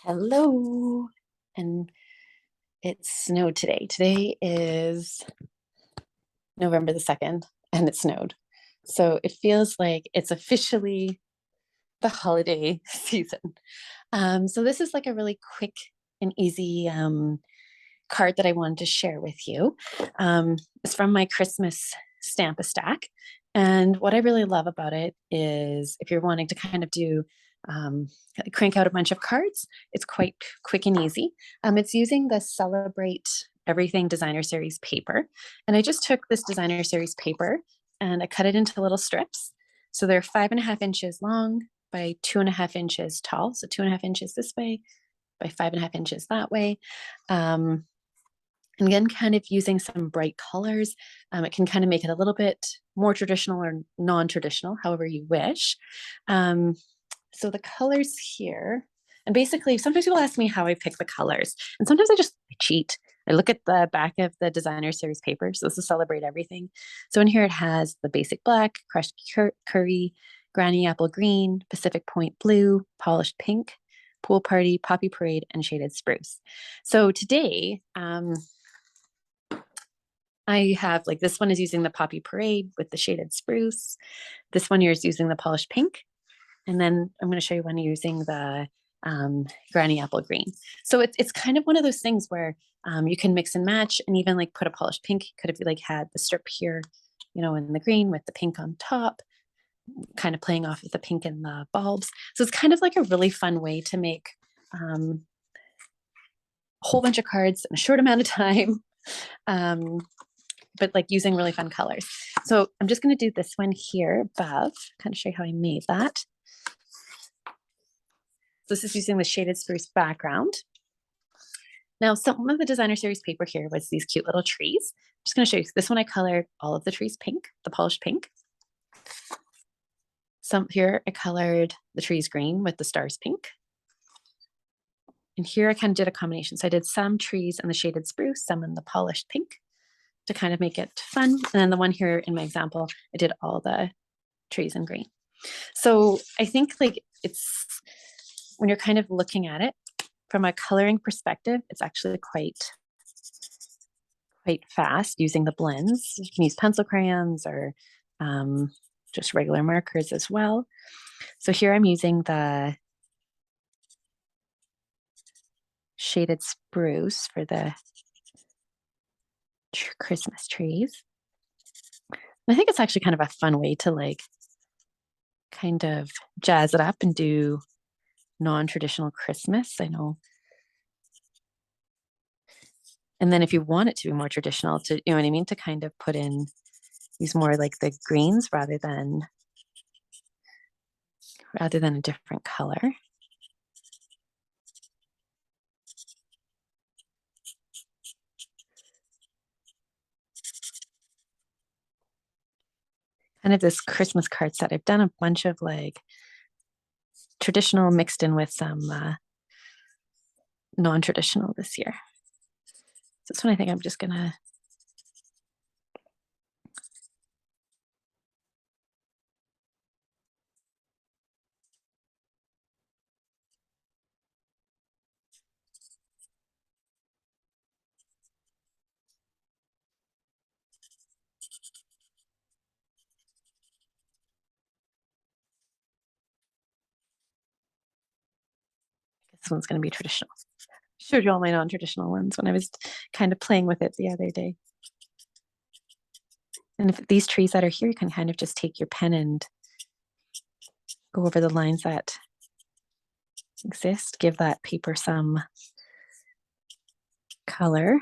Hello. And it snowed today. Today is November the 2nd, and it snowed. So it feels like it's officially the holiday season. So this is like a really quick and easy card that I wanted to share with you. It's from my Christmas stamp a stack. And what I really love about it is if you're wanting to kind of do crank out a bunch of cards, it's quite quick and easy. It's using the Celebrate Everything Designer Series paper. And I just took this Designer Series paper and I cut it into little strips. So they're 5.5 inches long by 2.5 inches tall. So 2.5 inches this way by 5.5 inches that way. And again, kind of using some bright colors. It can kind of make it a little bit more traditional or non-traditional, however you wish. So the colors here, and basically sometimes people ask me how I pick the colors, and sometimes I just cheat. I look at the back of the Designer Series paper. So this is Celebrate Everything. So in here it has the basic black, crushed curry, granny apple green, Pacific Point blue, polished pink, pool party, poppy parade, and shaded spruce. So today, I have like this one is using the poppy parade with the shaded spruce. This one here is using the polished pink. And then I'm going to show you one using the granny apple green. So it's kind of one of those things where you can mix and match and even like put a polished pink. Could have like had the strip here, in the green with the pink on top, kind of playing off of the pink and the bulbs. So it's kind of like a really fun way to make a whole bunch of cards in a short amount of time. But like using really fun colors. So I'm just going to do this one here above, kind of show you how I made that. So this is using the shaded spruce background. Now, some of the Designer Series paper here was these cute little trees. I'm just going to show you. This one I colored all of the trees pink, the polished pink. Some here I colored the trees green with the stars pink. And here I kind of did a combination. So I did some trees in the shaded spruce, some in the polished pink, to kind of make it fun. And then the one here in my example, I did all the trees in green. So I think like it's, when you're kind of looking at it from a coloring perspective, it's actually quite fast using the blends. You can use pencil crayons or just regular markers as well. So here I'm using the shaded spruce for the Christmas trees. And I think it's actually kind of a fun way to like kind of jazz it up and do non-traditional Christmas. I know. And then if you want it to be more traditional, to, you know what I mean, to kind of put in, use more like the greens rather than a different color. Kind of this Christmas card set. I've done a bunch of like traditional mixed in with some non-traditional this year. So this one I think I'm just gonna this one's going to be traditional. Showed you all my non-traditional ones when I was kind of playing with it the other day. And if these trees that are here, you can kind of just take your pen and go over the lines that exist, give that paper some color.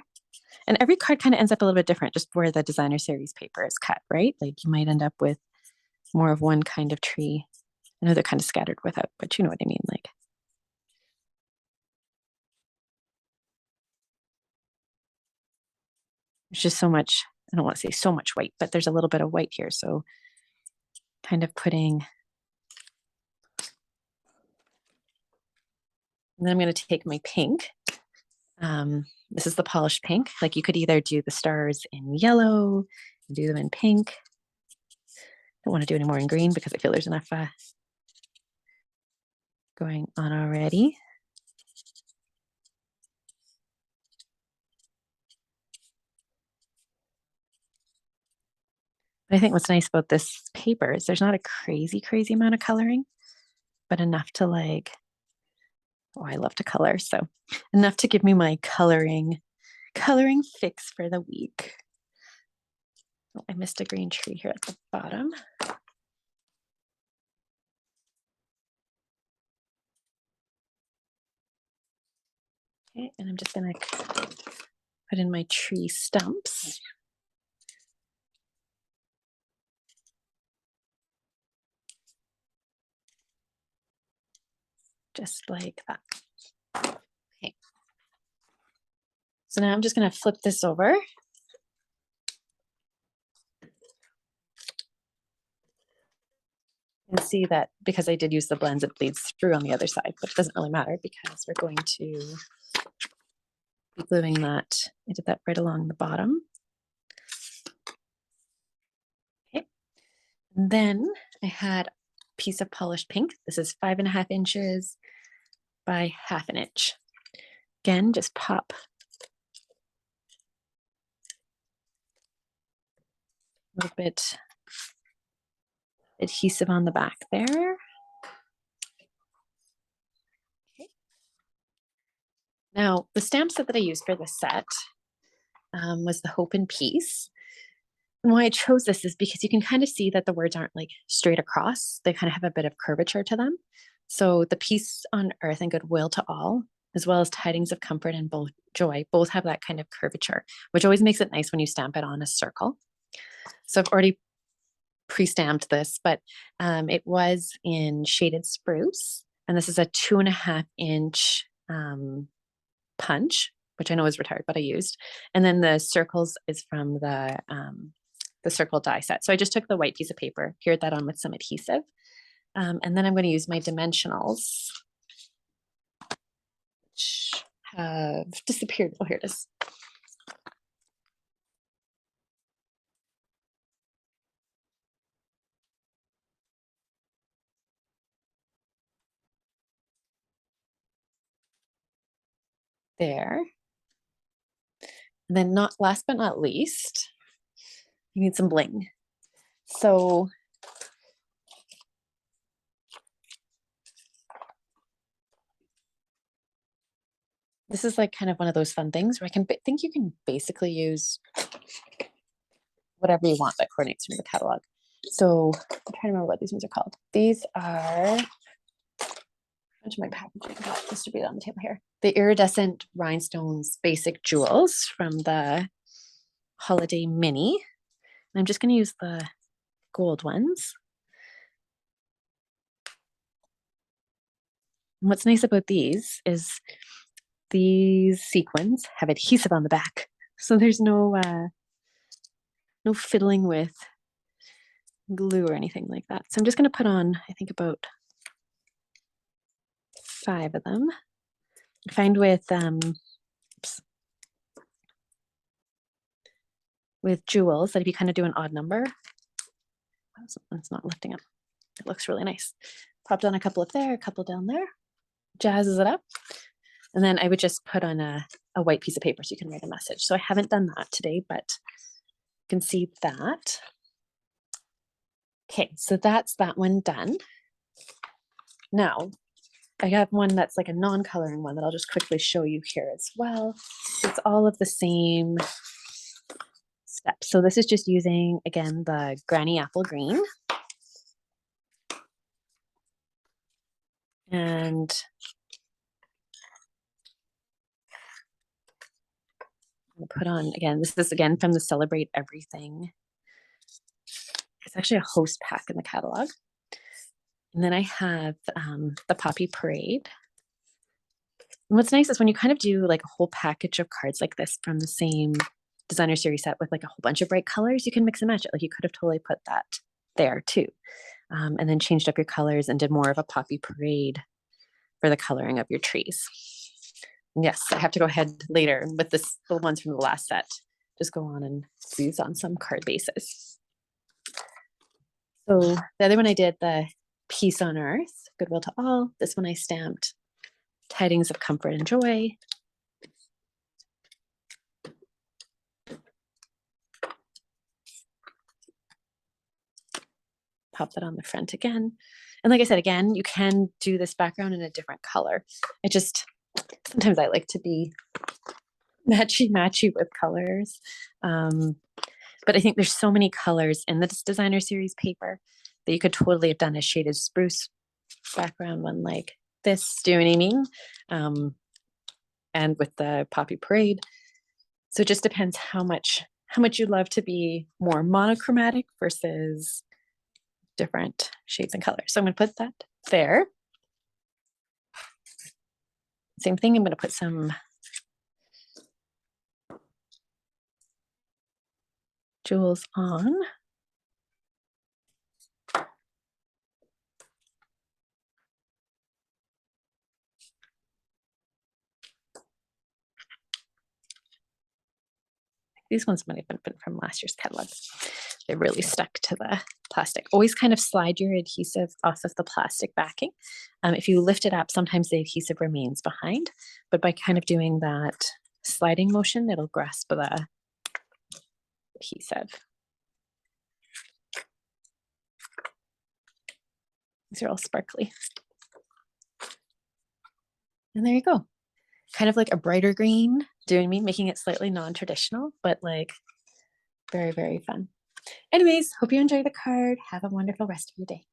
And every card kind of ends up a little bit different, just where the Designer Series paper is cut, right? Like you might end up with more of one kind of tree. I know they're kind of scattered without, but you know what I mean, like. There's just so much, I don't want to say so much white, but there's a little bit of white here. So kind of putting, and then I'm going to take my pink. This is the polished pink. Like you could either do the stars in yellow, do them in pink. Don't want to do any more in green because I feel there's enough going on already. But I think what's nice about this paper is there's not a crazy, crazy amount of coloring, but enough to like, oh, I love to color. So enough to give me my coloring fix for the week. Oh, I missed a green tree here at the bottom. Okay, and I'm just gonna put in my tree stumps. Just like that. Okay. So now I'm just gonna flip this over. And see that because I did use the blends, it bleeds through on the other side, but it doesn't really matter because we're going to be gluing that. I did that right along the bottom. Okay. And then I had a piece of polished pink. This is 5.5 inches by 1/2 inch. Again, just pop a little bit adhesive on the back there. Okay. Now, the stamp set that I used for this set was the Hope and Peace. And why I chose this is because you can kind of see that the words aren't like straight across. They kind of have a bit of curvature to them. So the peace on earth and goodwill to all, as well as tidings of comfort and both joy, both have that kind of curvature, which always makes it nice when you stamp it on a circle. So I've already pre-stamped this, but it was in shaded spruce. And this is a 2.5 inch punch, which I know is retired, but I used. And then the circles is from the circle die set. So I just took the white piece of paper, cured that on with some adhesive. And then I'm going to use my dimensionals, which have disappeared. Oh, here it is. There. And then last but not least, you need some bling. So this is like kind of one of those fun things where I think you can basically use whatever you want that coordinates from the catalog. So I'm trying to remember what these ones are called. These are, onto my packaging, distributed on the table here. The iridescent rhinestones basic jewels from the holiday mini. I'm just going to use the gold ones. And what's nice about these is these sequins have adhesive on the back. So there's no fiddling with glue or anything like that. So I'm just going to put on, I think, about 5 of them. I find with jewels that if you kind of do an odd number, it's not lifting up. It looks really nice. Popped on a couple up there, a couple down there, jazzes it up. And then I would just put on a white piece of paper so you can write a message. So I haven't done that today, but you can see that. Okay, so that's that one done. Now, I have one that's like a non-coloring one that I'll just quickly show you here as well. It's all of the same steps. So this is just using, again, the Granny Apple Green. And I'm gonna put on, again, this is again from the Celebrate Everything. It's actually a host pack in the catalog. And then I have the Poppy Parade. And what's nice is when you kind of do like a whole package of cards like this from the same designer series set with like a whole bunch of bright colors, you can mix and match it. Like you could have totally put that there too. And then changed up your colors and did more of a Poppy Parade for the coloring of your trees. And yes, I have to go ahead later with the ones from the last set. Just go on and use on some card bases. So the other one I did the Peace on Earth, Goodwill to All. This one I stamped Tidings of Comfort and Joy. pop that on the front again. And like I said, again, you can do this background in a different color. It just, sometimes I like to be matchy with colors. But I think there's so many colors in this designer series paper that you could totally have done a shaded spruce background one like this. Do you know what I mean? And with the Poppy Parade. So it just depends how much you love to be more monochromatic versus different shades and colors. So I'm going to put that there. Same thing, I'm going to put some jewels on. These ones might have been from last year's catalog. They really stuck to the plastic. Always kind of slide your adhesive off of the plastic backing. If you lift it up, sometimes the adhesive remains behind, but by kind of doing that sliding motion, it'll grasp the adhesive. These are all sparkly. And there you go. Kind of like a brighter green, doing me, making it slightly non-traditional, but like very, very fun. Anyways, hope you enjoy the card. Have a wonderful rest of your day.